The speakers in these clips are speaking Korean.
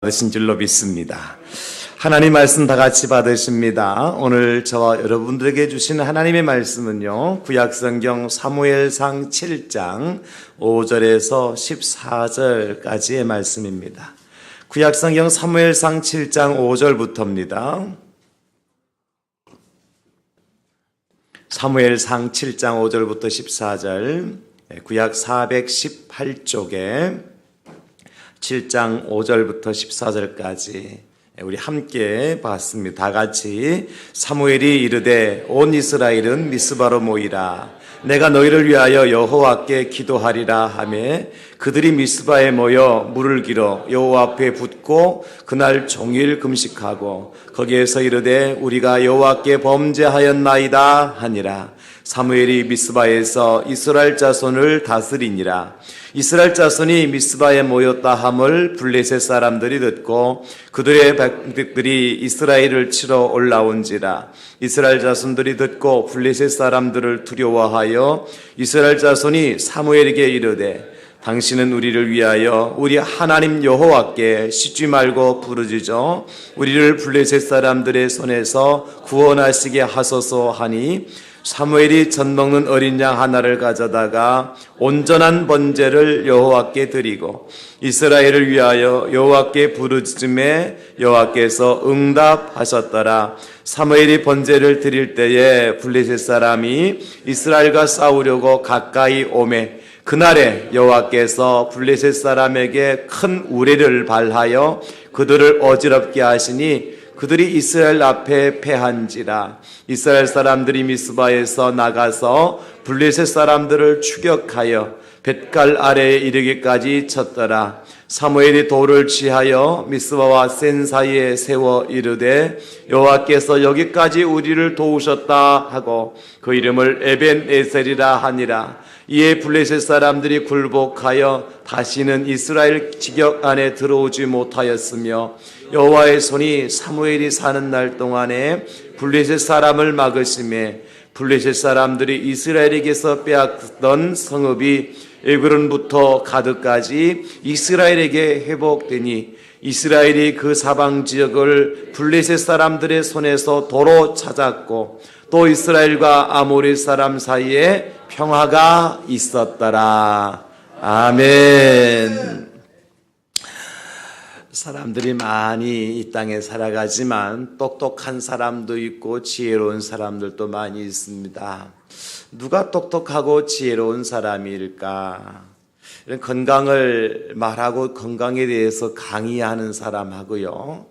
받으신 줄로 믿습니다. 하나님 말씀 다 같이 받으십니다. 오늘 저와 여러분들에게 주시는 하나님의 말씀은요, 구약성경 사무엘상 7장 5절에서 14절까지의 말씀입니다. 구약성경 사무엘상 7장 5절부터입니다. 사무엘상 7장 5절부터 14절, 구약 418쪽에 7장 5절부터 14절까지 우리 함께 봤습니다. 다 같이. 사무엘이 이르되 온 이스라엘은 미스바로 모이라. 내가 너희를 위하여 여호와께 기도하리라 하며 그들이 미스바에 모여 물을 길어 여호와 앞에 붓고 그날 종일 금식하고 거기에서 이르되 우리가 여호와께 범죄하였나이다 하니라. 사무엘이 미스바에서 이스라엘 자손을 다스리니라. 이스라엘 자손이 미스바에 모였다 함을 블레셋 사람들이 듣고 그들의 백들이 이스라엘을 치러 올라온지라. 이스라엘 자손들이 듣고 블레셋 사람들을 두려워하여 이스라엘 자손이 사무엘에게 이르되 당신은 우리를 위하여 우리 하나님 여호와께 씻지 말고 부르짖어 우리를 블레셋 사람들의 손에서 구원하시게 하소서 하니 사무엘이 젖 먹는 어린 양 하나를 가져다가 온전한 번제를 여호와께 드리고 이스라엘을 위하여 여호와께 부르짖음에 여호와께서 응답하셨더라. 사무엘이 번제를 드릴 때에 블레셋 사람이 이스라엘과 싸우려고 가까이 오매 그날에 여호와께서 블레셋 사람에게 큰 우레를 발하여 그들을 어지럽게 하시니 그들이 이스라엘 앞에 패한지라. 이스라엘 사람들이 미스바에서 나가서 블레셋 사람들을 추격하여 뱃갈 아래에 이르기까지 쳤더라. 사무엘이 돌을 취하여 미스바와 센 사이에 세워 이르되 여호와께서 여기까지 우리를 도우셨다 하고 그 이름을 에벤에셀이라 하니라. 이에 블레셋 사람들이 굴복하여 다시는 이스라엘 지역 안에 들어오지 못하였으며 여호와의 손이 사무엘이 사는 날 동안에 블레셋 사람을 막으심에 블레셋 사람들이 이스라엘에게서 빼앗던 성읍이 에그론부터 가드까지 이스라엘에게 회복되니 이스라엘이 그 사방 지역을 블레셋 사람들의 손에서 도로 찾았고 또 이스라엘과 아모리 사람 사이에 평화가 있었더라. 아멘. 사람들이 많이 이 땅에 살아가지만 똑똑한 사람도 있고 지혜로운 사람들도 많이 있습니다. 누가 똑똑하고 지혜로운 사람일까? 이런 건강을 말하고 건강에 대해서 강의하는 사람하고요,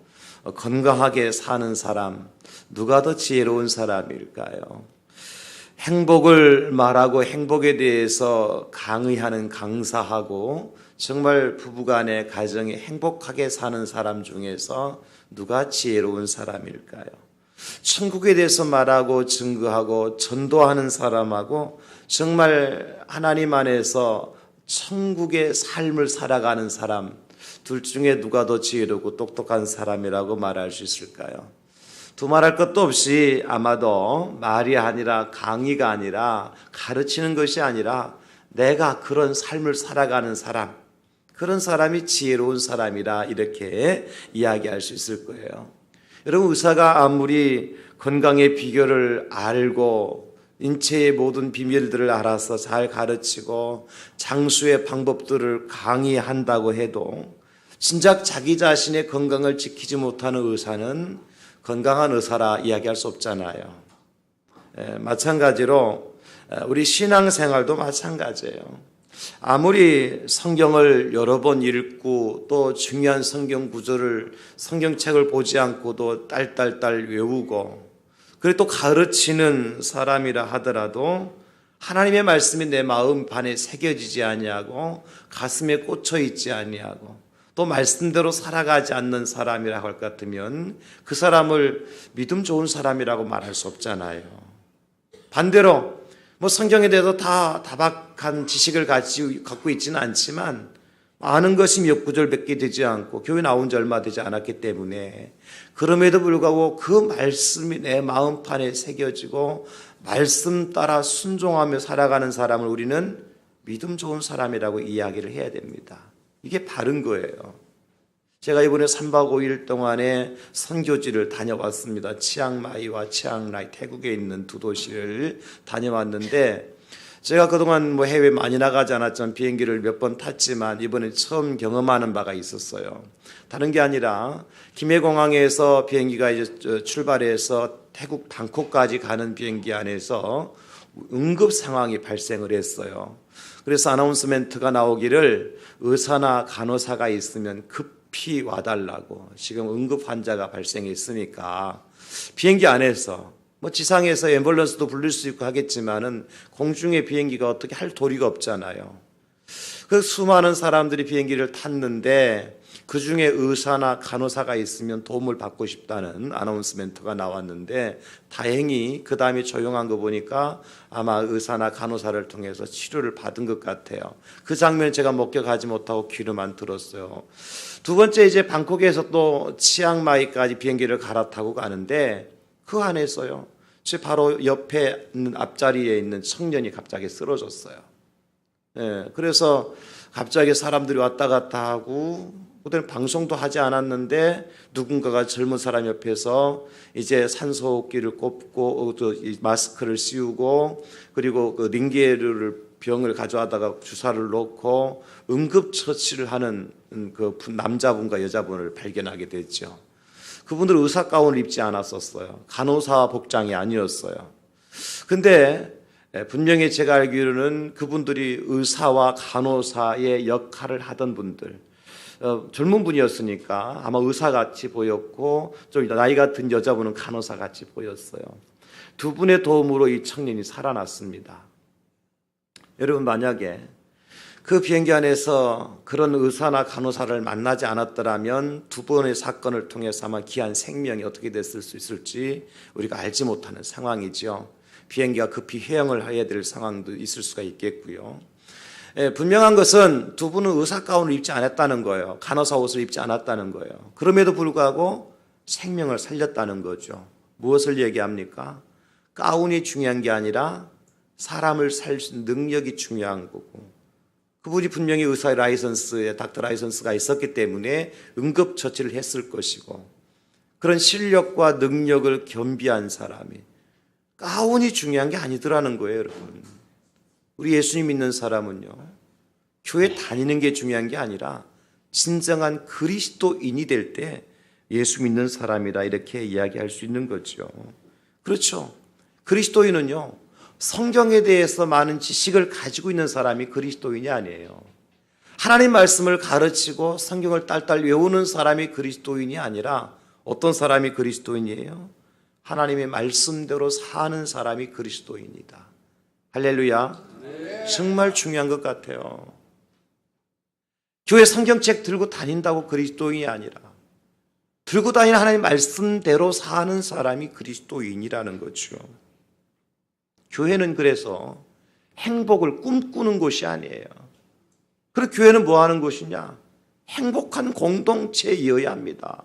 건강하게 사는 사람, 누가 더 지혜로운 사람일까요? 행복을 말하고 행복에 대해서 강의하는 강사하고 정말 부부간의 가정이 행복하게 사는 사람 중에서 누가 지혜로운 사람일까요? 천국에 대해서 말하고 증거하고 전도하는 사람하고 정말 하나님 안에서 천국의 삶을 살아가는 사람, 둘 중에 누가 더 지혜롭고 똑똑한 사람이라고 말할 수 있을까요? 두말할 것도 없이 아마도 말이 아니라 강의가 아니라 가르치는 것이 아니라 내가 그런 삶을 살아가는 사람, 그런 사람이 지혜로운 사람이라 이렇게 이야기할 수 있을 거예요. 여러분, 의사가 아무리 건강의 비결을 알고 인체의 모든 비밀들을 알아서 잘 가르치고 장수의 방법들을 강의한다고 해도 진작 자기 자신의 건강을 지키지 못하는 의사는 건강한 의사라 이야기할 수 없잖아요. 마찬가지로 우리 신앙생활도 마찬가지예요. 아무리 성경을 여러 번 읽고 또 중요한 성경 구절을 성경책을 보지 않고도 딸딸딸 외우고 그리고 또 가르치는 사람이라 하더라도 하나님의 말씀이 내 마음 판에 새겨지지 아니하고 가슴에 꽂혀 있지 아니하고 또 말씀대로 살아가지 않는 사람이라 할 것 같으면 그 사람을 믿음 좋은 사람이라고 말할 수 없잖아요. 반대로 성경에 대해서 다 다박한 지식을 갖고 있지는 않지만 아는 것이 몇 구절 몇 개 되지 않고 교회 나온 지 얼마 되지 않았기 때문에 그럼에도 불구하고 그 말씀이 내 마음판에 새겨지고 말씀 따라 순종하며 살아가는 사람을 우리는 믿음 좋은 사람이라고 이야기를 해야 됩니다. 이게 바른 거예요. 제가 이번에 3박 5일 동안에 선교지를 다녀왔습니다. 치앙마이와 치앙라이, 태국에 있는 두 도시를 다녀왔는데, 제가 그동안 해외 많이 나가지 않았지만 비행기를 몇 번 탔지만 이번에 처음 경험하는 바가 있었어요. 다른 게 아니라 김해공항에서 비행기가 이제 출발해서 태국 방콕까지 가는 비행기 안에서 응급 상황이 발생을 했어요. 그래서 아나운스멘트가 나오기를 의사나 간호사가 있으면 급히 와달라고. 지금 응급 환자가 발생했으니까 비행기 안에서 지상에서 앰뷸런스도 불릴 수 있고 하겠지만은 공중의 비행기가 어떻게 할 도리가 없잖아요. 그 수많은 사람들이 비행기를 탔는데 그 중에 의사나 간호사가 있으면 도움을 받고 싶다는 아나운스멘트가 나왔는데, 다행히 그 다음에 조용한 거 보니까 아마 의사나 간호사를 통해서 치료를 받은 것 같아요. 그 장면 제가 목격하지 못하고 귀로만 들었어요. 두 번째, 이제 방콕에서 또 치앙마이까지 비행기를 갈아타고 가는데 그 안에서요, 제 바로 옆에 있는 앞자리에 있는 청년이 갑자기 쓰러졌어요. 그래서 갑자기 사람들이 왔다 갔다 하고, 그때는 방송도 하지 않았는데 누군가가 젊은 사람 옆에서 이제 산소호흡기를 꼽고 마스크를 씌우고, 그리고 그 링게르를 병을 가져와다가 주사를 놓고 응급처치를 하는 그 남자분과 여자분을 발견하게 됐죠. 그분들은 의사 가운을 입지 않았었어요. 간호사 복장이 아니었어요. 근데 분명히 제가 알기로는 그분들이 의사와 간호사의 역할을 하던 분들, 젊은 분이었으니까 아마 의사같이 보였고, 좀 나이 같은 여자분은 간호사같이 보였어요. 두 분의 도움으로 이 청년이 살아났습니다. 여러분, 만약에 그 비행기 안에서 그런 의사나 간호사를 만나지 않았더라면 두 번의 사건을 통해서 아마 귀한 생명이 어떻게 됐을 수 있을지 우리가 알지 못하는 상황이죠. 비행기가 급히 회항을 해야 될 상황도 있을 수가 있겠고요. 분명한 것은 두 분은 의사 가운을 입지 않았다는 거예요. 간호사 옷을 입지 않았다는 거예요. 그럼에도 불구하고 생명을 살렸다는 거죠. 무엇을 얘기합니까? 가운이 중요한 게 아니라 사람을 살릴 수 있는 능력이 중요한 거고, 그분이 분명히 의사의 라이선스에 닥터 라이선스가 있었기 때문에 응급처치를 했을 것이고, 그런 실력과 능력을 겸비한 사람이, 가운이 중요한 게 아니더라는 거예요. 여러분, 우리 예수님 믿는 사람은요, 교회 다니는 게 중요한 게 아니라 진정한 그리스도인이 될 때 예수 믿는 사람이다, 이렇게 이야기할 수 있는 거죠. 그렇죠. 그리스도인은요, 성경에 대해서 많은 지식을 가지고 있는 사람이 그리스도인이 아니에요. 하나님 말씀을 가르치고 성경을 딸딸 외우는 사람이 그리스도인이 아니라 어떤 사람이 그리스도인이에요? 하나님의 말씀대로 사는 사람이 그리스도인이다. 할렐루야. 정말 중요한 것 같아요. 교회 성경책 들고 다닌다고 그리스도인이 아니라 들고 다니는 하나님 말씀대로 사는 사람이 그리스도인이라는 거죠. 교회는 그래서 행복을 꿈꾸는 곳이 아니에요. 그리고 교회는 뭐 하는 곳이냐? 행복한 공동체이어야 합니다.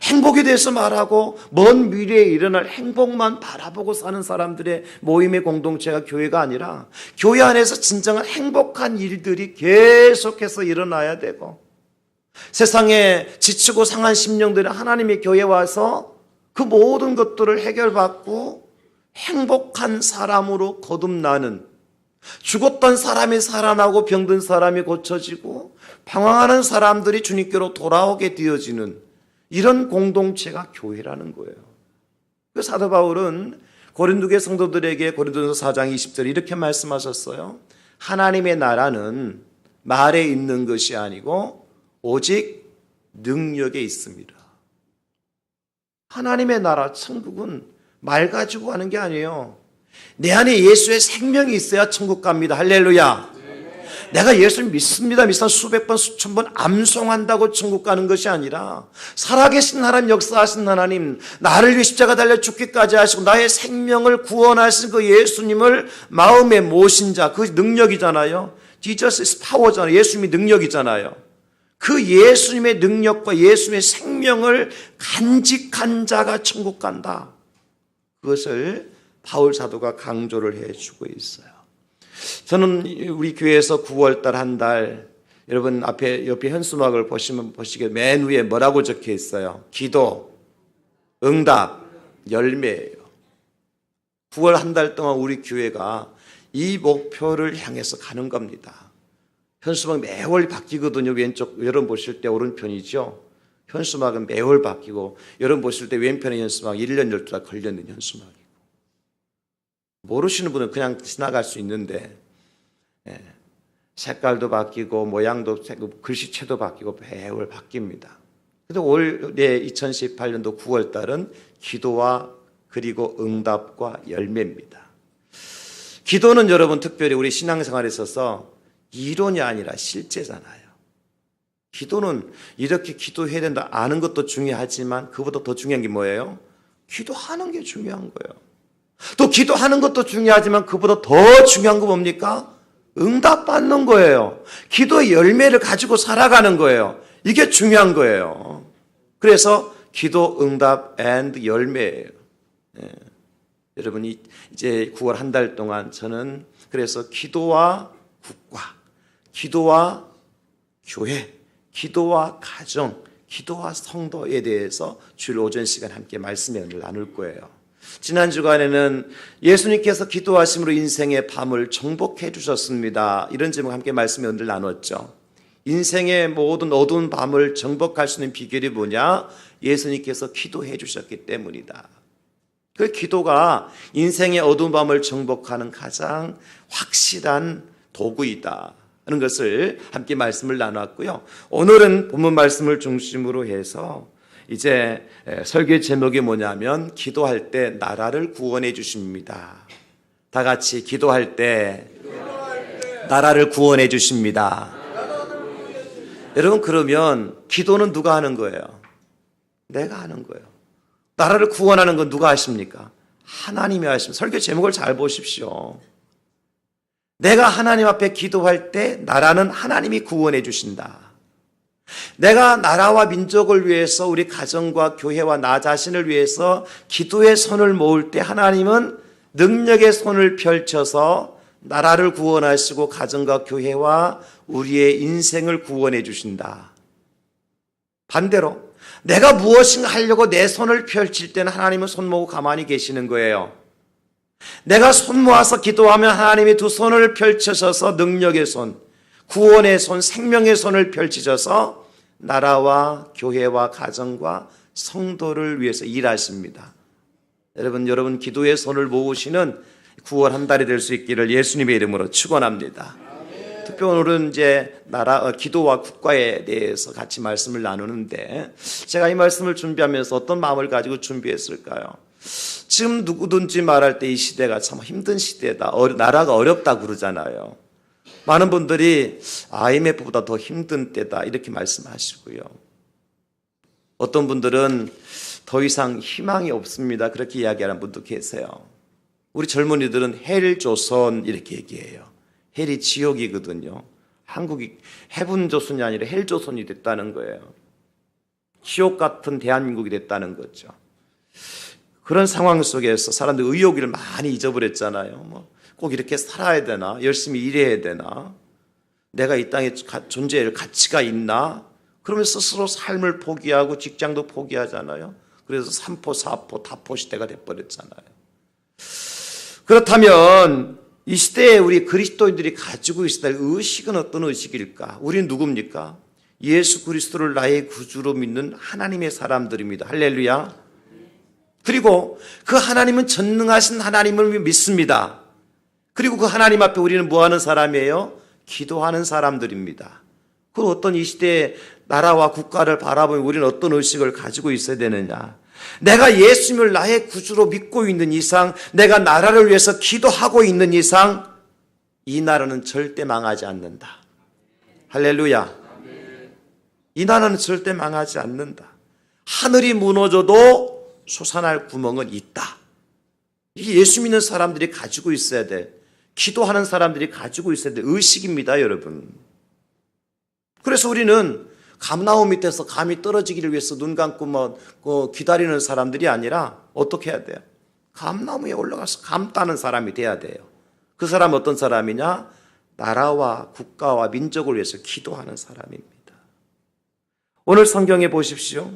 행복에 대해서 말하고 먼 미래에 일어날 행복만 바라보고 사는 사람들의 모임의 공동체가 교회가 아니라, 교회 안에서 진정한 행복한 일들이 계속해서 일어나야 되고, 세상에 지치고 상한 심령들이 하나님의 교회에 와서 그 모든 것들을 해결받고 행복한 사람으로 거듭나는, 죽었던 사람이 살아나고 병든 사람이 고쳐지고 방황하는 사람들이 주님께로 돌아오게 되어지는 이런 공동체가 교회라는 거예요. 그 사도 바울은 고린도교회 성도들에게 고린도전서 4장 20절에 이렇게 말씀하셨어요. 하나님의 나라는 말에 있는 것이 아니고 오직 능력에 있습니다. 하나님의 나라, 천국은 말 가지고 하는 게 아니에요. 내 안에 예수의 생명이 있어야 천국 갑니다. 할렐루야. 내가 예수를 믿습니다, 수백 번 수천 번 암송한다고 천국 가는 것이 아니라, 살아계신 하나님, 역사하신 하나님, 나를 위해 십자가 달려 죽기까지 하시고 나의 생명을 구원하신 그 예수님을 마음에 모신 자, 그 능력이잖아요. Jesus is power잖아요. 예수님이 능력이잖아요. 그 예수님의 능력과 예수님의 생명을 간직한 자가 천국 간다. 그것을 바울 사도가 강조를 해주고 있어요. 저는 우리 교회에서 9월달 한 달 여러분 앞에 옆에 현수막을 보시면 보시게 맨 위에 뭐라고 적혀 있어요? 기도, 응답, 열매예요. 9월 한 달 동안 우리 교회가 이 목표를 향해서 가는 겁니다. 현수막 매월 바뀌거든요. 왼쪽 여러분 보실 때 오른편이죠. 현수막은 매월 바뀌고 여러분 보실 때 왼편의 현수막 1년 12달 걸려있는 현수막이고, 모르시는 분은 그냥 지나갈 수 있는데 색깔도 바뀌고 모양도 글씨체도 바뀌고 매월 바뀝니다. 그래서 올해 2018년도 9월 달은 기도와 그리고 응답과 열매입니다. 기도는 여러분 특별히 우리 신앙생활에 있어서 이론이 아니라 실제잖아요. 기도는 이렇게 기도해야 된다 아는 것도 중요하지만 그보다 더 중요한 게 뭐예요? 기도하는 게 중요한 거예요. 또 기도하는 것도 중요하지만 그보다 더 중요한 거 뭡니까? 응답받는 거예요. 기도의 열매를 가지고 살아가는 거예요. 이게 중요한 거예요. 그래서 기도, 응답, and 열매예요. 여러분이 이제 9월 한 달 동안 저는 그래서 기도와 국가, 기도와 교회, 기도와 가정, 기도와 성도에 대해서 주일 오전 시간 함께 말씀의 은혜를 나눌 거예요. 지난 주간에는 예수님께서 기도하심으로 인생의 밤을 정복해 주셨습니다. 이런 제목 함께 말씀의 은혜를 나눴죠. 인생의 모든 어두운 밤을 정복할 수 있는 비결이 뭐냐? 예수님께서 기도해 주셨기 때문이다. 그 기도가 인생의 어두운 밤을 정복하는 가장 확실한 도구이다 하는 것을 함께 말씀을 나눴고요. 오늘은 본문 말씀을 중심으로 해서 이제 설교 제목이 뭐냐면 기도할 때 나라를 구원해 주십니다. 다 같이 기도할 때 나라를 구원해 주십니다. 여러분, 그러면 기도는 누가 하는 거예요? 내가 하는 거예요. 나라를 구원하는 건 누가 하십니까? 하나님이 하십니다. 설교 제목을 잘 보십시오. 내가 하나님 앞에 기도할 때 나라는 하나님이 구원해 주신다. 내가 나라와 민족을 위해서 우리 가정과 교회와 나 자신을 위해서 기도의 손을 모을 때 하나님은 능력의 손을 펼쳐서 나라를 구원하시고 가정과 교회와 우리의 인생을 구원해 주신다. 반대로 내가 무엇인가 하려고 내 손을 펼칠 때는 하나님은 손 모으고 가만히 계시는 거예요. 내가 손 모아서 기도하면 하나님이 두 손을 펼쳐셔서 능력의 손, 구원의 손, 생명의 손을 펼치셔서 나라와 교회와 가정과 성도를 위해서 일하십니다. 여러분 기도의 손을 모으시는 9월 한 달이 될 수 있기를 예수님의 이름으로 축원합니다. 특별히 오늘은 이제 기도와 국가에 대해서 같이 말씀을 나누는데, 제가 이 말씀을 준비하면서 어떤 마음을 가지고 준비했을까요? 지금 누구든지 말할 때 이 시대가 참 힘든 시대다, 나라가 어렵다 그러잖아요. 많은 분들이 IMF보다 더 힘든 때다 이렇게 말씀하시고요. 어떤 분들은 더 이상 희망이 없습니다 그렇게 이야기하는 분도 계세요. 우리 젊은이들은 헬조선 이렇게 얘기해요. 헬이 지옥이거든요. 한국이 해분조선이 아니라 헬조선이 됐다는 거예요. 지옥 같은 대한민국이 됐다는 거죠. 그런 상황 속에서 사람들 의욕을 많이 잊어버렸잖아요. 꼭 이렇게 살아야 되나? 열심히 일해야 되나? 내가 이 땅에 존재할 가치가 있나? 그러면서 스스로 삶을 포기하고 직장도 포기하잖아요. 그래서 3포, 4포, 다포 시대가 돼버렸잖아요. 그렇다면 이 시대에 우리 그리스도인들이 가지고 있어야 할 의식은 어떤 의식일까? 우리는 누굽니까? 예수 그리스도를 나의 구주로 믿는 하나님의 사람들입니다. 할렐루야. 그리고 그 하나님은 전능하신 하나님을 믿습니다. 그리고 그 하나님 앞에 우리는 뭐하는 사람이에요? 기도하는 사람들입니다. 그리고 어떤 이 시대의 나라와 국가를 바라보면 우리는 어떤 의식을 가지고 있어야 되느냐? 내가 예수님을 나의 구주로 믿고 있는 이상, 내가 나라를 위해서 기도하고 있는 이상 이 나라는 절대 망하지 않는다. 할렐루야. 이 나라는 절대 망하지 않는다. 하늘이 무너져도 솟아날 구멍은 있다. 이게 예수 믿는 사람들이 가지고 있어야 돼. 기도하는 사람들이 가지고 있어야 될 의식입니다, 여러분. 그래서 우리는 감나무 밑에서 감이 떨어지기를 위해서 눈 감고 기다리는 사람들이 아니라 어떻게 해야 돼요? 감나무에 올라가서 감 따는 사람이 돼야 돼요. 그 사람은 어떤 사람이냐? 나라와 국가와 민족을 위해서 기도하는 사람입니다. 오늘 성경에 보십시오.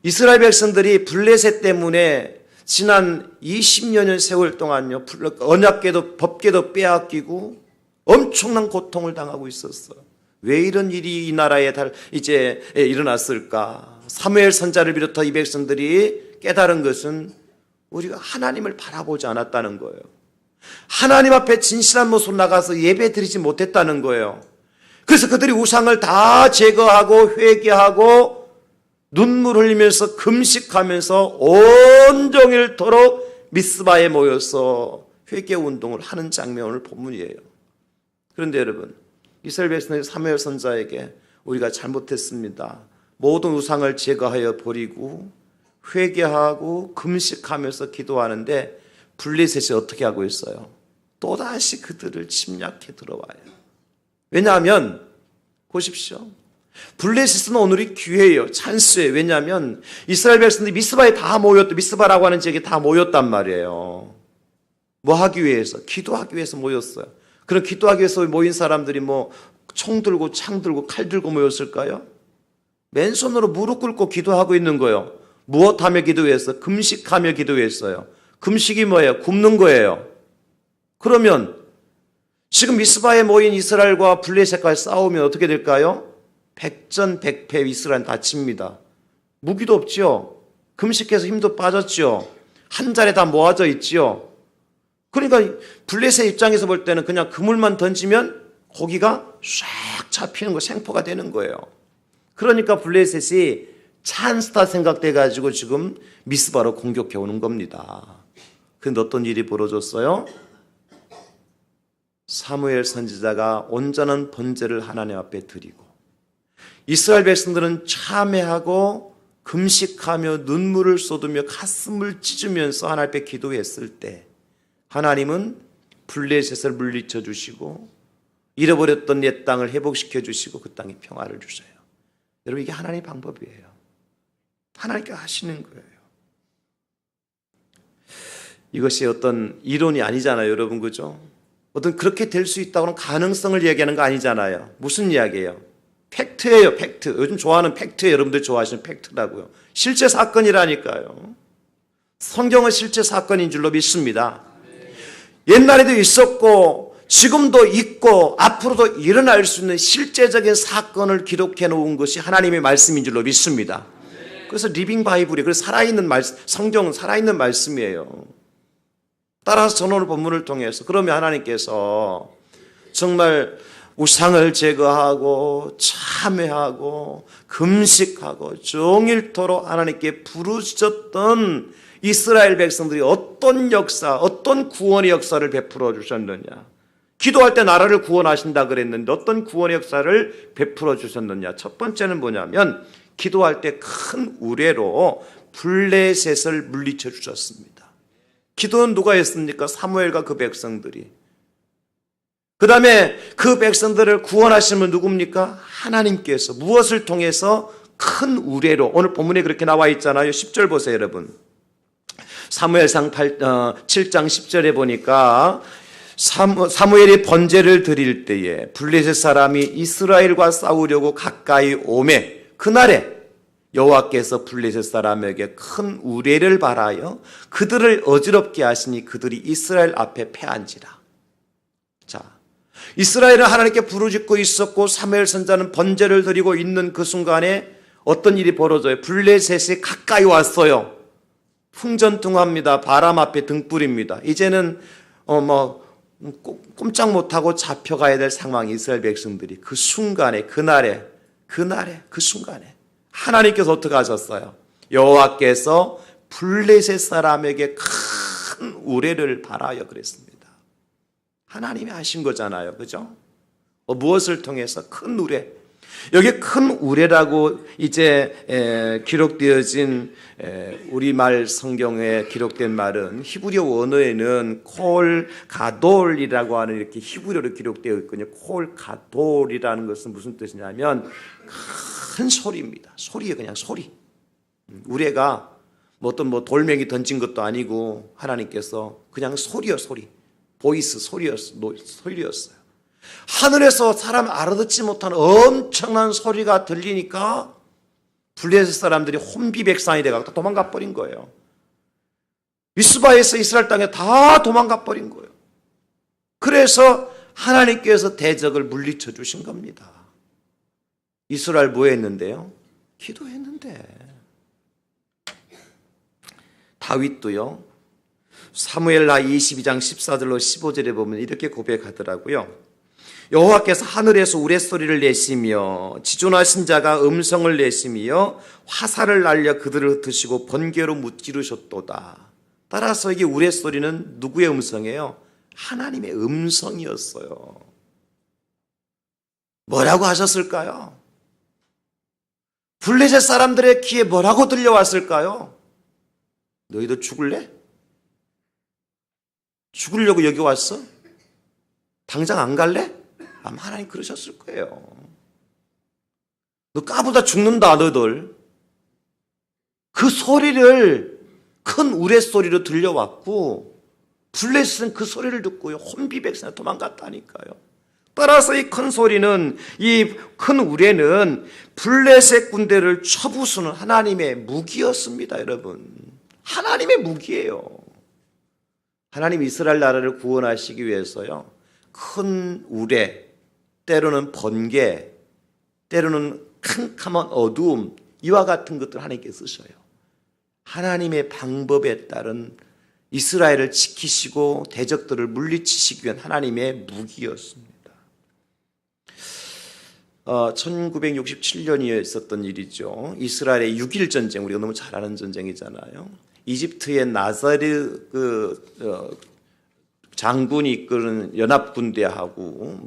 이스라엘 백성들이 블레셋 때문에 지난 20여년 세월 동안요, 언약궤도 법궤도 빼앗기고 엄청난 고통을 당하고 있었어요. 왜 이런 일이 이 나라에 이제 일어났을까? 사무엘 선지자를 비롯해 이 백성들이 깨달은 것은 우리가 하나님을 바라보지 않았다는 거예요. 하나님 앞에 진실한 모습으로 나가서 예배 드리지 못했다는 거예요. 그래서 그들이 우상을 다 제거하고 회개하고 눈물 흘리면서 금식하면서 온종일토록 미스바에 모여서 회개 운동을 하는 장면을 본문이에요. 그런데 여러분, 이스라엘 백성들이 사무엘 선지자에게 우리가 잘못했습니다. 모든 우상을 제거하여 버리고 회개하고 금식하면서 기도하는데 블레셋이 어떻게 하고 있어요? 또다시 그들을 침략해 들어와요. 왜냐하면 보십시오. 블레셋은 오늘이 기회예요. 찬스예요. 왜냐하면 이스라엘 백성들이 미스바에 다 모였다. 미스바라고 하는 지역에 다 모였단 말이에요. 뭐 하기 위해서? 기도하기 위해서 모였어요. 그런 기도하기 위해서 모인 사람들이 뭐 총 들고 창 들고 칼 들고 모였을까요? 맨손으로 무릎 꿇고 기도하고 있는 거예요. 무엇하며 기도했어요? 금식하며 기도했어요. 금식이 뭐예요? 굶는 거예요. 그러면 지금 미스바에 모인 이스라엘과 블레셋과 싸우면 어떻게 될까요? 백전백패 이스라엘 다칩니다. 무기도 없죠. 금식해서 힘도 빠졌죠. 한 자리에 다 모아져 있죠. 그러니까 블레셋 입장에서 볼 때는 그냥 그물만 던지면 고기가 쫙 잡히는 거, 생포가 되는 거예요. 그러니까 블레셋이 찬스다 생각돼가지고 지금 미스바로 공격해 오는 겁니다. 그런데 어떤 일이 벌어졌어요? 사무엘 선지자가 온전한 번제를 하나님 앞에 드리고 이스라엘 백성들은 참회하고 금식하며 눈물을 쏟으며 가슴을 찢으면서 하나님 앞에 기도했을 때 하나님은 블레셋을 물리쳐 주시고 잃어버렸던 옛 땅을 회복시켜 주시고 그 땅에 평화를 주셔요. 여러분, 이게 하나님의 방법이에요. 하나님께 하시는 거예요. 이것이 어떤 이론이 아니잖아요, 여러분, 그죠? 어떤 그렇게 될 수 있다고는 가능성을 얘기하는 거 아니잖아요. 무슨 이야기예요? 팩트예요, 팩트. 요즘 좋아하는 팩트예요. 여러분들 좋아하시는 팩트라고요. 실제 사건이라니까요. 성경은 실제 사건인 줄로 믿습니다. 옛날에도 있었고 지금도 있고 앞으로도 일어날 수 있는 실제적인 사건을 기록해 놓은 것이 하나님의 말씀인 줄로 믿습니다. 그래서 리빙 바이블이에요. 그래서 살아있는 말씀, 성경은 살아있는 말씀이에요. 따라서 저는 오늘 본문을 통해서 그러면 하나님께서 정말 우상을 제거하고 참회하고 금식하고 종일토록 하나님께 부르짖었던 이스라엘 백성들이 어떤 역사, 어떤 구원의 역사를 베풀어 주셨느냐. 기도할 때 나라를 구원하신다 그랬는데 어떤 구원의 역사를 베풀어 주셨느냐. 첫 번째는 뭐냐면 기도할 때 큰 우레로 블레셋을 물리쳐 주셨습니다. 기도는 누가 했습니까? 사무엘과 그 백성들이. 그 다음에 그 백성들을 구원하시는 누굽니까? 하나님께서. 무엇을 통해서? 큰 우레로. 오늘 본문에 그렇게 나와 있잖아요. 10절 보세요, 여러분. 사무엘상 7장 10절에 보니까 사무엘이 번제를 드릴 때에 블레셋 사람이 이스라엘과 싸우려고 가까이 오매 그날에 여호와께서 블레셋 사람에게 큰 우레를 발하여 그들을 어지럽게 하시니 그들이 이스라엘 앞에 패한지라. 자, 이스라엘은 하나님께 부르짖고 있었고 사무엘 선지자는 번제를 드리고 있는 그 순간에 어떤 일이 벌어져요? 블레셋이 가까이 왔어요. 풍전등화입니다. 바람 앞에 등불입니다. 이제는 꼼짝 못하고 잡혀가야 될 상황이 이스라엘 백성들이 그 순간에 그날에 그 순간에 하나님께서 어떻게 하셨어요? 여호와께서 블레셋 사람에게 큰 우레를 발하여 그랬습니다. 하나님이 하신 거잖아요. 그죠? 무엇을 통해서? 큰 우레. 여기 큰 우레라고 이제 기록되어진 우리말 성경에 기록된 말은 히브리어 원어에는 콜 가돌이라고 하는 이렇게 히브리어로 기록되어 있거든요. 콜 가돌이라는 것은 무슨 뜻이냐면 큰 소리입니다. 소리예요, 그냥 소리. 우레가 어떤 돌멩이 던진 것도 아니고 하나님께서 그냥 소리요, 소리. 보이스 소리였어요. 하늘에서 사람 알아듣지 못한 엄청난 소리가 들리니까 블레셋 사람들이 혼비백산이 돼가지고 도망가 버린 거예요. 미스바에서 이스라엘 땅에 다 도망가 버린 거예요. 그래서 하나님께서 대적을 물리쳐 주신 겁니다. 이스라엘 뭐 했는데요? 기도했는데. 다윗도요, 사무엘하 22장 14절로 15절에 보면 이렇게 고백하더라고요. 여호와께서 하늘에서 우레소리를 내시며 지존하신 자가 음성을 내시며 화살을 날려 그들을 흩으시고 번개로 무찌르셨도다. 따라서 이게 우레소리는 누구의 음성이에요? 하나님의 음성이었어요. 뭐라고 하셨을까요? 블레셋 사람들의 귀에 뭐라고 들려왔을까요? 너희도 죽을래? 죽으려고 여기 왔어? 당장 안 갈래? 아마 하나님 그러셨을 거예요. 너 까부다 죽는다 너희들. 그 소리를 큰 우레소리로 들려왔고 블레셋은 그 소리를 듣고요 혼비백산에 도망갔다니까요. 따라서 이 큰 소리는, 이 큰 우레는 블레셋 군대를 쳐부수는 하나님의 무기였습니다. 여러분, 하나님의 무기예요. 하나님 이스라엘 나라를 구원하시기 위해서요 큰 우레, 때로는 번개, 때로는 캄캄한 어두움, 이와 같은 것들 하나님께 쓰셔요. 하나님의 방법에 따른 이스라엘을 지키시고 대적들을 물리치시기 위한 하나님의 무기였습니다. 1967년에 있었던 일이죠. 이스라엘의 6.1 전쟁, 우리가 너무 잘 아는 전쟁이잖아요. 이집트의 나사르 장군이 이끄는 연합군대하고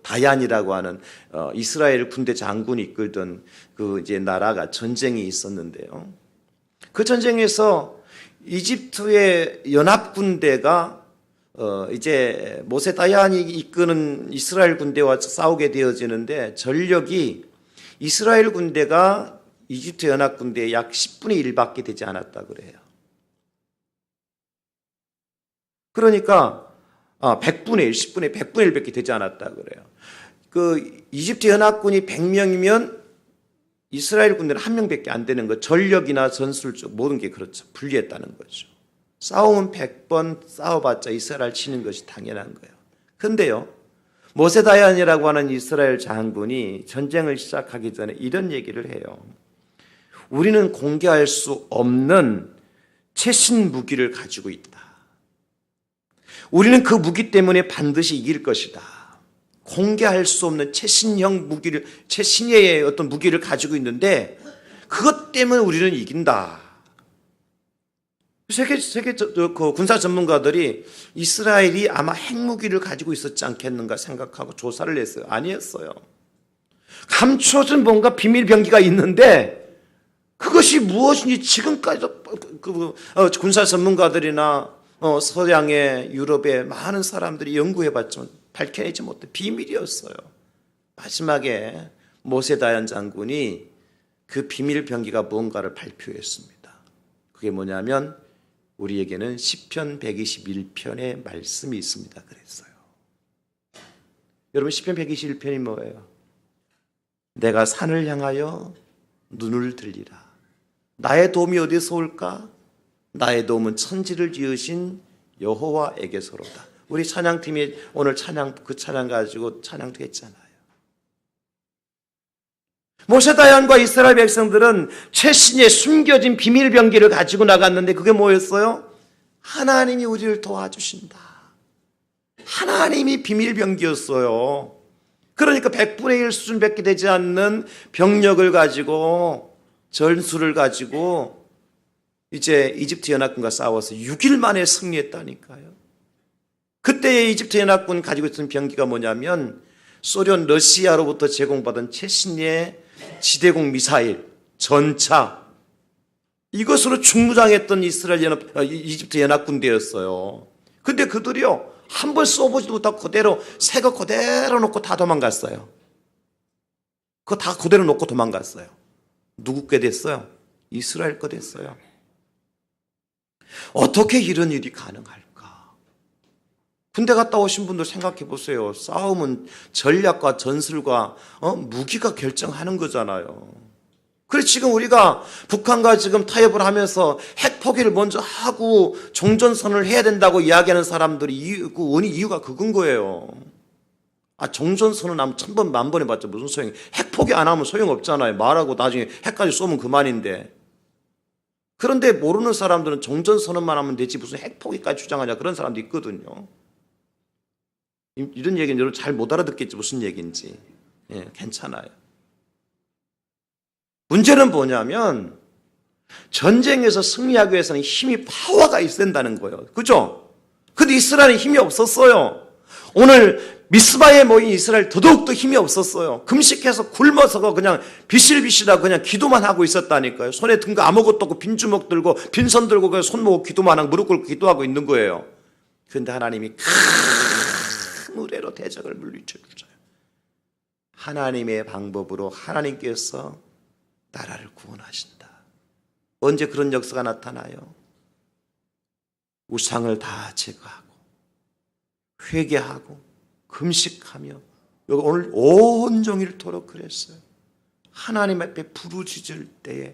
다얀이라고 하는 이스라엘 군대 장군이 이끌던 그 이제 나라가 전쟁이 있었는데요. 그 전쟁에서 이집트의 연합군대가 이제 모세 다얀이 이끄는 이스라엘 군대와 싸우게 되어지는데 전력이 이스라엘 군대가 이집트 연합군대의 약 10분의 1밖에 되지 않았다 그래요. 그러니까 100분의 1, 10분의 100분의 1밖에 되지 않았다 그래요. 그 이집트 연합군이 100명이면 이스라엘 군대는 1명밖에 안 되는 거. 전력이나 전술적 모든 게 그렇죠. 불리했다는 거죠. 싸움은 100번 싸워봤자 이스라엘 치는 것이 당연한 거예요. 그런데요, 모세다얀이라고 하는 이스라엘 장군이 전쟁을 시작하기 전에 이런 얘기를 해요. 우리는 공개할 수 없는 최신 무기를 가지고 있다. 우리는 그 무기 때문에 반드시 이길 것이다. 공개할 수 없는 최신형 무기를, 최신의 어떤 무기를 가지고 있는데 그것 때문에 우리는 이긴다. 세계 군사 전문가들이 이스라엘이 아마 핵무기를 가지고 있었지 않겠는가 생각하고 조사를 했어요. 아니었어요. 감춰진 뭔가 비밀 병기가 있는데 그것이 무엇인지 지금까지도 군사 전문가들이나 서양의 유럽의 많은 사람들이 연구해봤지만 밝혀내지 못해 비밀이었어요. 마지막에 모세다얀 장군이 그 비밀 병기가 뭔가를 발표했습니다. 그게 뭐냐면 우리에게는 시편 121편의 말씀이 있습니다. 그랬어요. 여러분, 시편 121편이 뭐예요? 내가 산을 향하여 눈을 들리라. 나의 도움이 어디서 올까? 나의 도움은 천지를 지으신 여호와에게서로다. 우리 찬양팀이 오늘 그 찬양 가지고 찬양도 했잖아요. 모세다얀과 이스라엘 백성들은 최신의 숨겨진 비밀 병기를 가지고 나갔는데 그게 뭐였어요? 하나님이 우리를 도와주신다. 하나님이 비밀 병기였어요. 그러니까 100분의 1 수준밖에 되지 않는 병력을 가지고, 전술을 가지고 이제 이집트 연합군과 싸워서 6일 만에 승리했다니까요. 그때의 이집트 연합군 가지고 있던 병기가 뭐냐면 소련, 러시아로부터 제공받은 최신의 지대공 미사일, 전차, 이것으로 중무장했던 이집트 연합군대였어요. 근데 그들이요, 한 번 쏘보지도 못하고 그대로, 새 거 그대로 놓고 다 도망갔어요. 그거 다 그대로 놓고 도망갔어요. 누구 게 됐어요? 이스라엘 거 됐어요. 어떻게 이런 일이 가능할까? 군대 갔다 오신 분들 생각해 보세요. 싸움은 전략과 전술과 무기가 결정하는 거잖아요. 그래서 지금 우리가 북한과 지금 타협을 하면서 핵 포기를 먼저 하고 종전선언을 해야 된다고 이야기하는 사람들이 이유가 그건 거예요. 종전선언 하면 1000번 만번 해봤자 무슨 소용이, 핵 포기 안 하면 소용없잖아요. 말하고 나중에 핵까지 쏘면 그만인데. 그런데 모르는 사람들은 종전선언만 하면 되지 무슨 핵 포기까지 주장하냐, 그런 사람도 있거든요. 이런 얘기는 여러분 잘 못 알아듣겠지 무슨 얘기인지. 괜찮아요. 문제는 뭐냐면 전쟁에서 승리하기 위해서는 힘이, 파워가 있어야 된다는 거예요. 그죠? 근데 이스라엘은 힘이 없었어요. 오늘 미스바에 모인 이스라엘 더더욱더 힘이 없었어요. 금식해서 굶어서 그냥 비실비실하고 그냥 기도만 하고 있었다니까요. 손에 든 거 아무것도 없고 빈주먹 들고 빈손 들고 그냥 손 모으고 기도만 하고 무릎 꿇고 기도하고 있는 거예요. 그런데 하나님이 큰 우레로 대적을 물리쳐 주셔요. 하나님의 방법으로 하나님께서 나라를 구원하신다. 언제 그런 역사가 나타나요? 우상을 다 제거하고 회개하고 금식하며, 오늘 온종일토록 그랬어요. 하나님 앞에 부르짖을 때에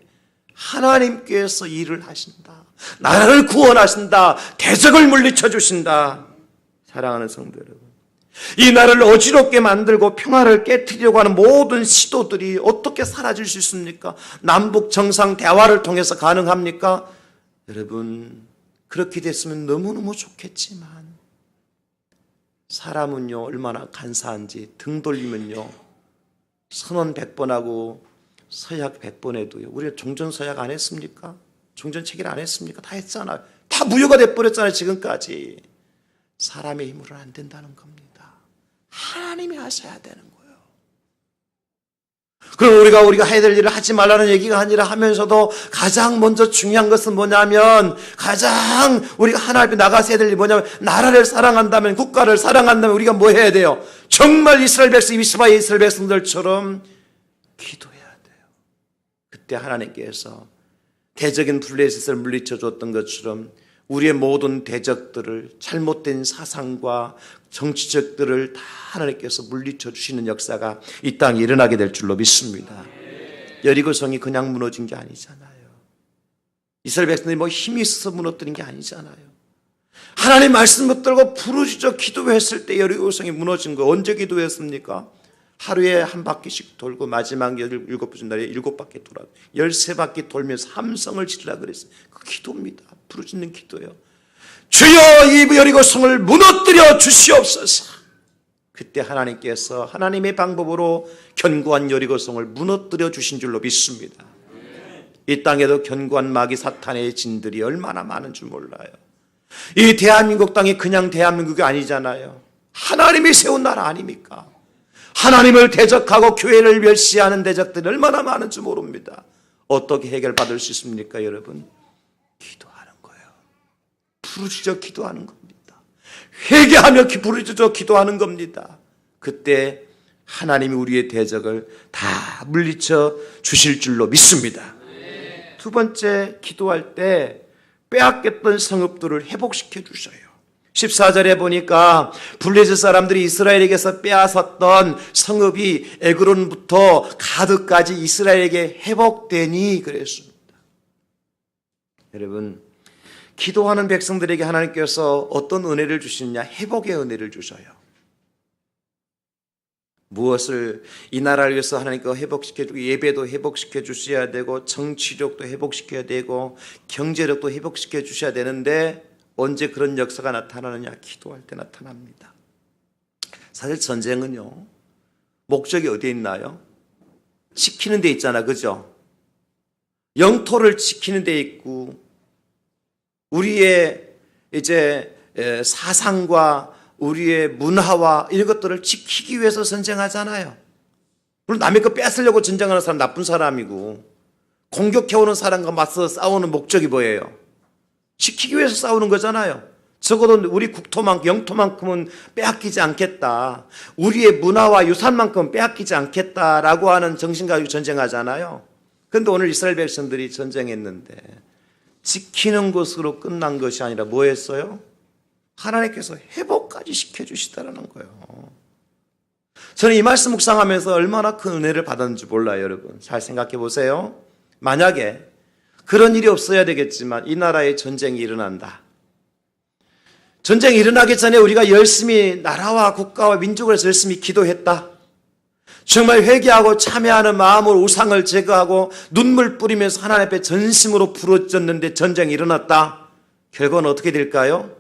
하나님께서 일을 하신다. 나라를 구원하신다. 대적을 물리쳐 주신다. 사랑하는 성도 여러분, 이 나라를 어지럽게 만들고 평화를 깨트리려고 하는 모든 시도들이 어떻게 사라질 수 있습니까? 남북 정상 대화를 통해서 가능합니까? 여러분, 그렇게 됐으면 너무너무 좋겠지만 사람은요 얼마나 간사한지, 등 돌리면요 선언 100번 하고 서약 100번 해도요, 우리가 종전 서약 안 했습니까? 종전 체결 안 했습니까? 다 했잖아요. 다 무효가 돼버렸잖아요. 지금까지. 사람의 힘으로는 안 된다는 겁니다. 하나님이 하셔야 되는 거예요. 그럼 우리가 해야 될 일을 하지 말라는 얘기가 아니라 하면서도 가장 먼저 중요한 것은 뭐냐면, 가장 우리가 하나님 앞에 나가서 해야 될 일이 뭐냐면, 나라를 사랑한다면, 국가를 사랑한다면 우리가 뭐 해야 돼요? 정말 이스라엘 백성, 미스바의 이스라엘 백성들처럼 기도해야 돼요. 그때 하나님께서 대적인 블레셋을 물리쳐 줬던 것처럼 우리의 모든 대적들을, 잘못된 사상과 정치적들을 다 하나님께서 물리쳐 주시는 역사가 이 땅에 일어나게 될 줄로 믿습니다. 여리고성이 그냥 무너진 게 아니잖아요. 이스라엘 백성들이 뭐 힘이 있어서 무너뜨린 게 아니잖아요. 하나님 말씀 붙들고 부르짖어 기도했을 때 여리고성이 무너진 거. 언제 기도했습니까? 하루에 한 바퀴씩 돌고 마지막 7번째 날에 7바퀴 돌아 13바퀴 돌면서 함성을 지르라 그랬어요. 그 기도입니다. 부르짖는 기도예요. 주여 이 여리고성을 무너뜨려 주시옵소서. 그때 하나님께서 하나님의 방법으로 견고한 여리고성을 무너뜨려 주신 줄로 믿습니다. 이 땅에도 견고한 마귀 사탄의 진들이 얼마나 많은 줄 몰라요. 이 대한민국 땅이 그냥 대한민국이 아니잖아요. 하나님이 세운 나라 아닙니까? 하나님을 대적하고 교회를 멸시하는 대적들이 얼마나 많은지 모릅니다. 어떻게 해결받을 수 있습니까, 여러분? 기도하는 거예요. 부르짖어 기도하는 겁니다. 회개하며 부르짖어 기도하는 겁니다. 그때 하나님이 우리의 대적을 다 물리쳐 주실 줄로 믿습니다. 두 번째, 기도할 때 빼앗겼던 성읍들을 회복시켜 주셔요. 14절에 보니까 블레셋 사람들이 이스라엘에게서 빼앗았던 성읍이 에그론부터 가드까지 이스라엘에게 회복되니 그랬습니다. 여러분, 기도하는 백성들에게 하나님께서 어떤 은혜를 주시느냐? 회복의 은혜를 주셔요. 무엇을 이 나라를 위해서 하나님께서 회복시켜주고, 예배도 회복시켜 주셔야 되고, 정치력도 회복시켜야 되고, 경제력도 회복시켜 주셔야 되는데, 언제 그런 역사가 나타나느냐? 기도할 때 나타납니다. 사실 전쟁은요, 목적이 어디에 있나요? 지키는 데 있잖아, 그죠? 영토를 지키는 데 있고, 우리의 이제 사상과 우리의 문화와 이런 것들을 지키기 위해서 전쟁하잖아요. 물론 남의 거 뺏으려고 전쟁하는 사람 나쁜 사람이고, 공격해오는 사람과 맞서 싸우는 목적이 뭐예요? 지키기 위해서 싸우는 거잖아요. 적어도 우리 국토만큼, 영토만큼은 빼앗기지 않겠다. 우리의 문화와 유산만큼은 빼앗기지 않겠다라고 하는 정신 가지고 전쟁하잖아요. 그런데 오늘 이스라엘 백성들이 전쟁했는데 지키는 것으로 끝난 것이 아니라 뭐 했어요? 하나님께서 회복까지 시켜주시다라는 거예요. 저는 이 말씀 묵상하면서 얼마나 큰 은혜를 받았는지 몰라요, 여러분. 잘 생각해 보세요. 만약에 그런 일이 없어야 되겠지만 이 나라에 전쟁이 일어난다. 전쟁이 일어나기 전에 우리가 열심히 나라와 국가와 민족을 위해서 열심히 기도했다. 정말 회개하고 참여하는 마음으로 우상을 제거하고 눈물 뿌리면서 하나님 앞에 전심으로 부르짖었는데 전쟁이 일어났다. 결과는 어떻게 될까요?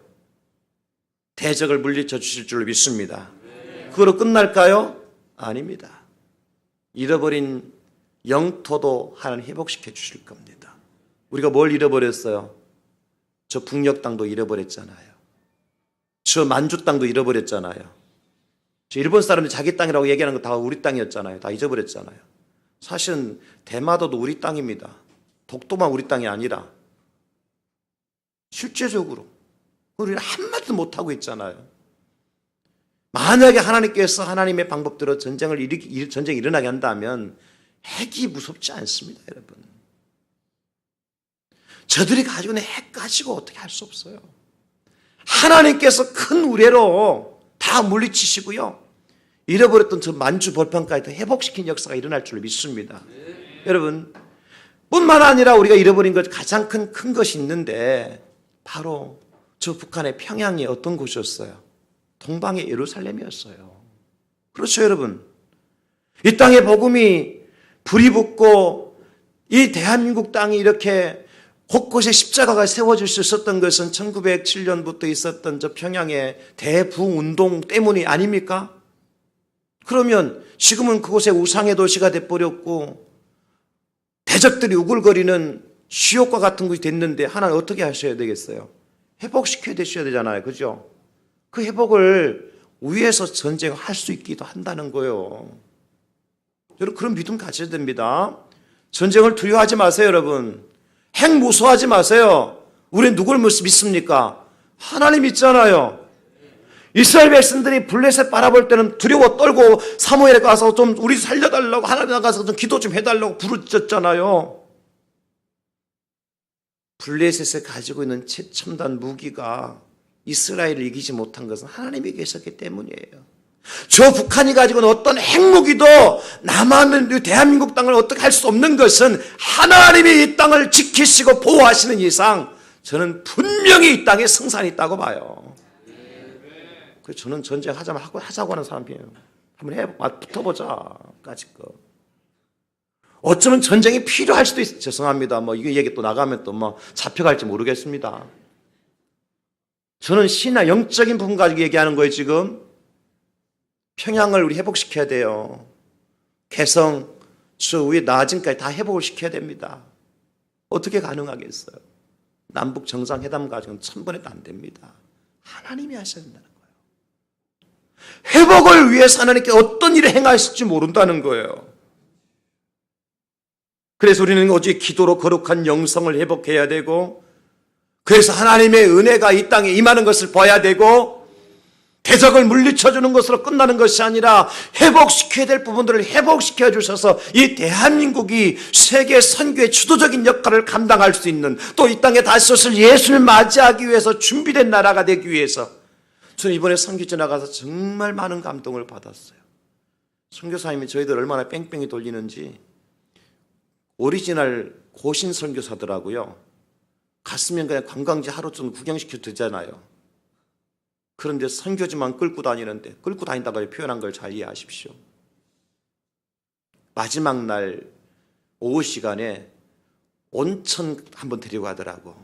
대적을 물리쳐 주실 줄로 믿습니다. 그거로 끝날까요? 아닙니다. 잃어버린 영토도 하나님 회복시켜 주실 겁니다. 우리가 뭘 잃어버렸어요? 저 북녘 땅도 잃어버렸잖아요. 저 만주 땅도 잃어버렸잖아요. 저 일본 사람들이 자기 땅이라고 얘기하는 거 다 우리 땅이었잖아요. 다 잊어버렸잖아요. 사실은 대마도도 우리 땅입니다. 독도만 우리 땅이 아니라 실제적으로 우리는 한마디도 못하고 있잖아요. 만약에 하나님께서 하나님의 방법대로 전쟁이 일어나게 한다면 핵이 무섭지 않습니다, 여러분. 저들이 가지고 있는 핵 가지고 어떻게 할 수 없어요. 하나님께서 큰 우레로 다 물리치시고요. 잃어버렸던 저 만주 벌판까지 회복시킨 역사가 일어날 줄 믿습니다. 여러분, 뿐만 아니라 우리가 잃어버린 것 가장 큰 것이 있는데 바로 저 북한의 평양이 어떤 곳이었어요? 동방의 예루살렘이었어요. 그렇죠, 여러분. 이 땅에 복음이 불이 붙고 이 대한민국 땅이 이렇게 곳곳에 십자가가 세워질 수 있었던 것은 1907년부터 있었던 저 평양의 대부운동 때문이 아닙니까? 그러면 지금은 그곳에 우상의 도시가 돼버렸고 대적들이 우글거리는 지옥과 같은 곳이 됐는데 하나는 어떻게 하셔야 되겠어요? 회복시켜야 되잖아요. 그죠? 그 회복을 위에서 전쟁할 수 있기도 한다는 거예요. 여러분, 그런 믿음 가져야 됩니다. 전쟁을 두려워하지 마세요, 여러분. 핵 무서워하지 마세요. 우리는 누굴 믿습니까? 하나님 있잖아요. 이스라엘 백성들이 블레셋 바라볼 때는 두려워 떨고 사무엘에 가서 좀 우리 살려달라고 하나님 나가서 좀 기도 좀 해달라고 부르짖었잖아요. 블레셋에 가지고 있는 최첨단 무기가 이스라엘을 이기지 못한 것은 하나님이 계셨기 때문이에요. 저 북한이 가지고 있는 어떤 핵무기도 남한은 대한민국 땅을 어떻게 할 수 없는 것은 하나님이 이 땅을 지키시고 보호하시는 이상 저는 분명히 이 땅에 승산이 있다고 봐요. 그래서 저는 전쟁 하자고 하는 사람이에요. 한번 붙어보자. 까짓 거. 어쩌면 전쟁이 필요할 수도 있어요. 죄송합니다. 이거 얘기 또 나가면 또 잡혀갈지 모르겠습니다. 저는 신화 영적인 부분 가지고 얘기하는 거예요, 지금. 평양을 우리 회복시켜야 돼요. 개성, 저 위에 나진까지 다 회복을 시켜야 됩니다. 어떻게 가능하겠어요? 남북 정상회담 가지고는 1000번에도 안 됩니다. 하나님이 하셔야 된다는 거예요. 회복을 위해서 하나님께 어떤 일을 행하실지 모른다는 거예요. 그래서 우리는 오직 기도로 거룩한 영성을 회복해야 되고, 그래서 하나님의 은혜가 이 땅에 임하는 것을 봐야 되고, 대적을 물리쳐주는 것으로 끝나는 것이 아니라 회복시켜야 될 부분들을 회복시켜 주셔서 이 대한민국이 세계 선교의 주도적인 역할을 감당할 수 있는, 또 이 땅에 다시 오실 예수를 맞이하기 위해서 준비된 나라가 되기 위해서 저는 이번에 선교지 나가서 정말 많은 감동을 받았어요. 선교사님이 저희들 얼마나 뺑뺑이 돌리는지. 오리지널 고신 선교사더라고요. 갔으면 그냥 관광지 하루 좀 구경시켜도 되잖아요. 그런데 선교지만 끌고 다니는데, 끌고 다닌다고 표현한 걸 잘 이해하십시오. 마지막 날 오후 시간에 온천 한번 데리고 가더라고.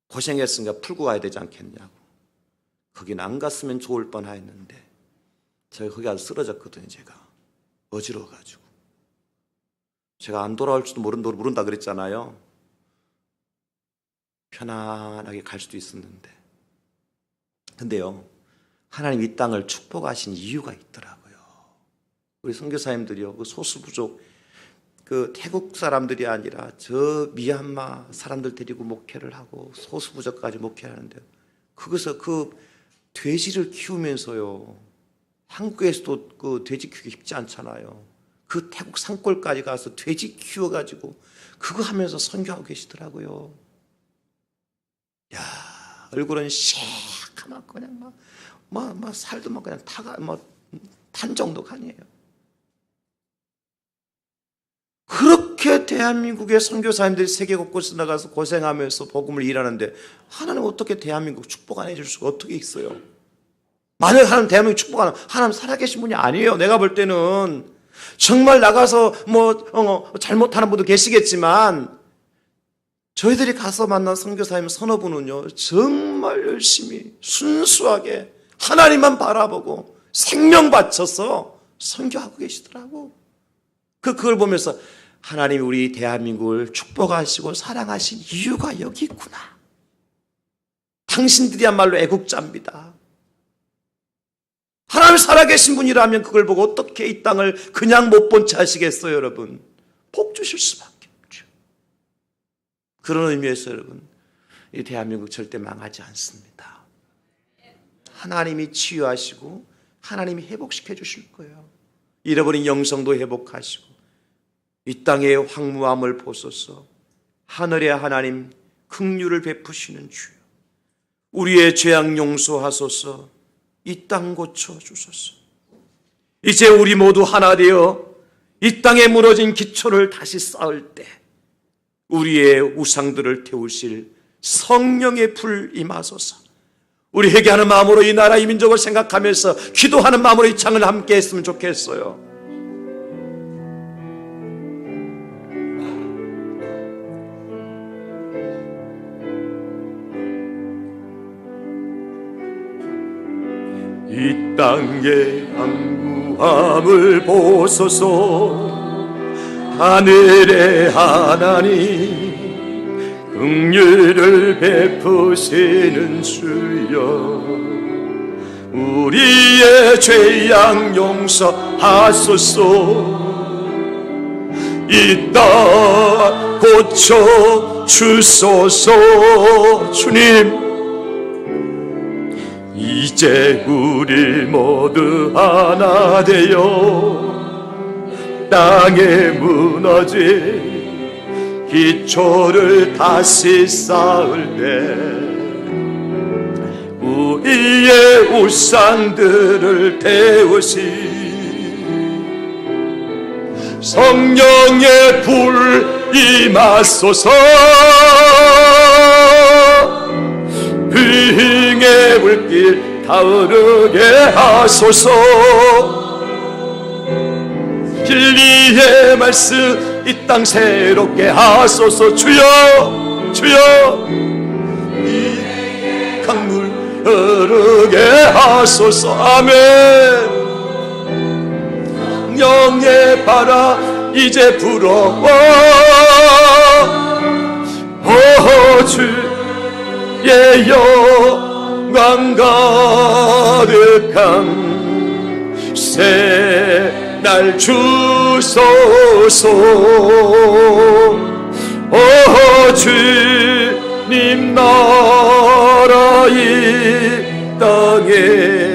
고생했으니까 풀고 가야 되지 않겠냐고. 거긴 안 갔으면 좋을 뻔했는데 제가 거기 가서 쓰러졌거든요. 제가 어지러워가지고. 제가 안 돌아올지도 모른다 그랬잖아요. 편안하게 갈 수도 있었는데. 근데요, 하나님 이 땅을 축복하신 이유가 있더라고요. 우리 선교사님들이요, 그 소수부족, 그 태국 사람들이 아니라 저 미얀마 사람들 데리고 목회를 하고 소수부족까지 목회를 하는데요. 거기서 그 돼지를 키우면서요, 한국에서도 그 돼지 키우기 쉽지 않잖아요. 그 태국 산골까지 가서 돼지 키워가지고 그거 하면서 선교하고 계시더라고요. 야, 얼굴은 새카맣고 그냥 막 살도 막 그냥 탄 정도가 아니에요. 그렇게 대한민국의 선교사님들이 세계 곳곳에 나가서 고생하면서 복음을 일하는데 하나님 어떻게 대한민국 축복 안 해줄 수가 어떻게 있어요? 만약 하나님 대한민국 축복 안 하면 하나님 살아계신 분이 아니에요. 내가 볼 때는 정말 나가서 잘못하는 분도 계시겠지만 저희들이 가서 만난 선교사님 서너 분은요 정말 열심히 순수하게 하나님만 바라보고 생명 바쳐서 선교하고 계시더라고. 그걸 보면서 하나님이 우리 대한민국을 축복하시고 사랑하신 이유가 여기 있구나. 당신들이야말로 애국자입니다. 하나님 살아계신 분이라면 그걸 보고 어떻게 이 땅을 그냥 못 본 채 하시겠어요, 여러분? 복 주실 수밖에 없죠. 그런 의미에서 여러분, 이 대한민국 절대 망하지 않습니다. 하나님이 치유하시고 하나님이 회복시켜 주실 거예요. 잃어버린 영성도 회복하시고 이 땅의 황무함을 보소서. 하늘의 하나님 긍휼을 베푸시는 주여, 우리의 죄악 용서하소서. 이 땅 고쳐주소서. 이제 우리 모두 하나 되어 이 땅에 무너진 기초를 다시 쌓을 때 우리의 우상들을 태우실 성령의 불 임하소서. 우리 회개하는 마음으로 이 나라 이 민족을 생각하면서 기도하는 마음으로 이 창을 함께 했으면 좋겠어요. 이 땅의 황무함을 보소서. 하늘의 하나님 긍휼을 베푸시는 주여, 우리의 죄악 용서하소서. 이 땅 고쳐 주소서. 주님, 이제 우리 모두 하나 되어 땅에 무너진 기초를 다시 쌓을 때 우리의 우상들을 태우신 성령의 불 임하소서. 흥의 물길 타오르게 하소서. 진리의 말씀 이 땅 새롭게 하소서. 주여, 주여, 이 강물 흐르게 하소서. 아멘. 영의 바라 이제 불어와. 주의 영광 가득한 새날 주소서. 주님 나라 이 땅에